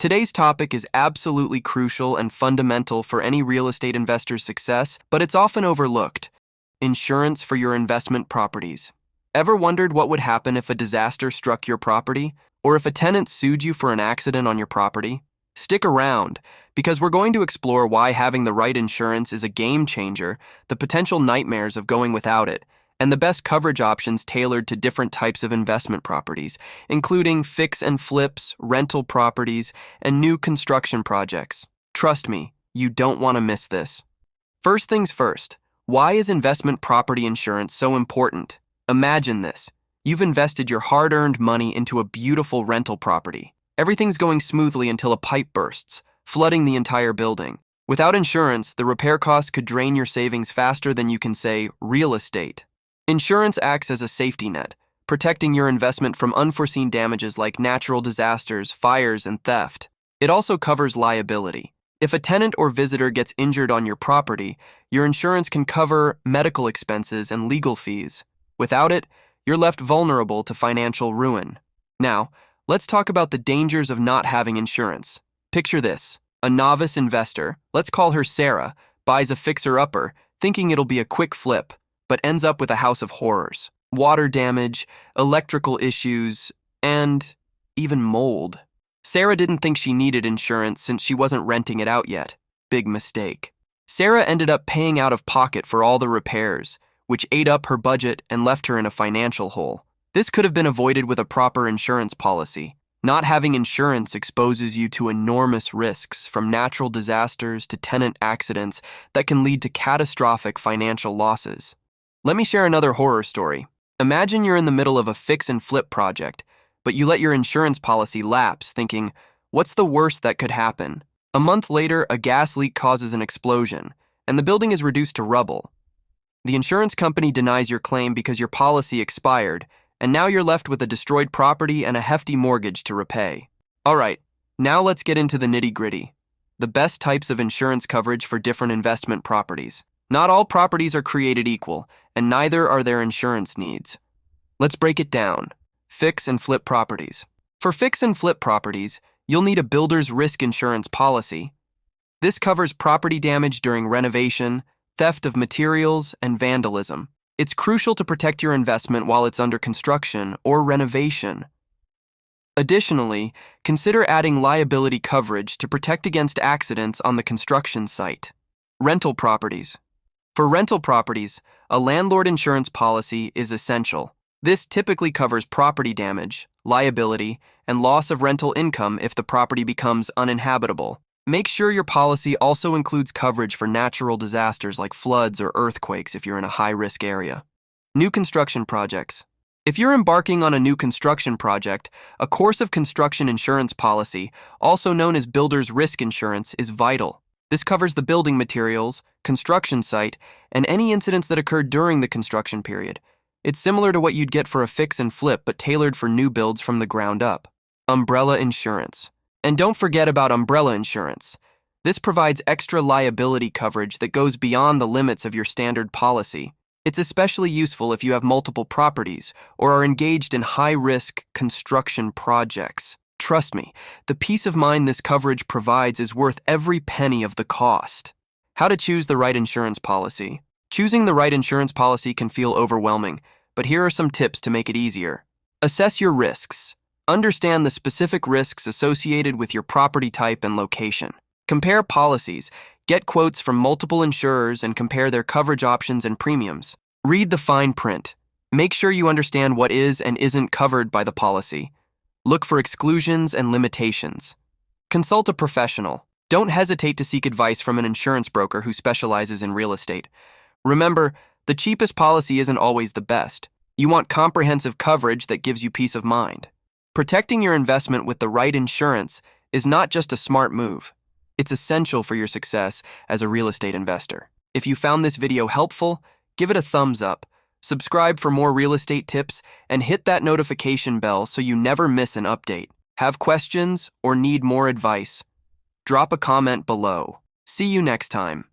Today's topic is absolutely crucial and fundamental for any real estate investor's success, but it's often overlooked. Insurance for your investment properties. Ever wondered what would happen if a disaster struck your property, or if a tenant sued you for an accident on your property? Stick around, because we're going to explore why having the right insurance is a game changer, the potential nightmares of going without it, and the best coverage options tailored to different types of investment properties, including fix and flips, rental properties, and new construction projects. Trust me, you don't want to miss this. First things first, why is investment property insurance so important? Imagine this. You've invested your hard-earned money into a beautiful rental property. Everything's going smoothly until a pipe bursts, flooding the entire building. Without insurance, the repair costs could drain your savings faster than you can say real estate. Insurance acts as a safety net, protecting your investment from unforeseen damages like natural disasters, fires, and theft. It also covers liability. If a tenant or visitor gets injured on your property, your insurance can cover medical expenses and legal fees. Without it, you're left vulnerable to financial ruin. Now, let's talk about the dangers of not having insurance. Picture this. A novice investor, let's call her Sarah, buys a fixer-upper, thinking it'll be a quick flip, but ends up with a house of horrors. Water damage, electrical issues, and even mold. Sarah didn't think she needed insurance since she wasn't renting it out yet. Big mistake. Sarah ended up paying out of pocket for all the repairs, which ate up her budget and left her in a financial hole. This could have been avoided with a proper insurance policy. Not having insurance exposes you to enormous risks, from natural disasters to tenant accidents that can lead to catastrophic financial losses. Let me share another horror story. Imagine you're in the middle of a fix and flip project, but you let your insurance policy lapse, thinking, what's the worst that could happen? A month later, a gas leak causes an explosion, and the building is reduced to rubble. The insurance company denies your claim because your policy expired, and now you're left with a destroyed property and a hefty mortgage to repay. All right, now let's get into the nitty-gritty. The best types of insurance coverage for different investment properties. Not all properties are created equal, and neither are their insurance needs. Let's break it down. Fix and flip properties. For fix and flip properties, you'll need a builder's risk insurance policy. This covers property damage during renovation, theft of materials, and vandalism. It's crucial to protect your investment while it's under construction or renovation. Additionally, consider adding liability coverage to protect against accidents on the construction site. Rental properties. For rental properties, a landlord insurance policy is essential. This typically covers property damage, liability, and loss of rental income if the property becomes uninhabitable. Make sure your policy also includes coverage for natural disasters like floods or earthquakes if you're in a high-risk area. New construction projects. If you're embarking on a new construction project, a course of construction insurance policy, also known as builder's risk insurance, is vital. This covers the building materials, construction site, and any incidents that occurred during the construction period. It's similar to what you'd get for a fix and flip, but tailored for new builds from the ground up. Umbrella insurance. And don't forget about umbrella insurance. This provides extra liability coverage that goes beyond the limits of your standard policy. It's especially useful if you have multiple properties or are engaged in high-risk construction projects. Trust me, the peace of mind this coverage provides is worth every penny of the cost. How to choose the right insurance policy. Choosing the right insurance policy can feel overwhelming, but here are some tips to make it easier. Assess your risks. Understand the specific risks associated with your property type and location. Compare policies. Get quotes from multiple insurers and compare their coverage options and premiums. Read the fine print. Make sure you understand what is and isn't covered by the policy. Look for exclusions and limitations. Consult a professional. Don't hesitate to seek advice from an insurance broker who specializes in real estate. Remember, the cheapest policy isn't always the best. You want comprehensive coverage that gives you peace of mind. Protecting your investment with the right insurance is not just a smart move. It's essential for your success as a real estate investor. If you found this video helpful, give it a thumbs up. Subscribe for more real estate tips, and hit that notification bell so you never miss an update. Have questions or need more advice? Drop a comment below. See you next time.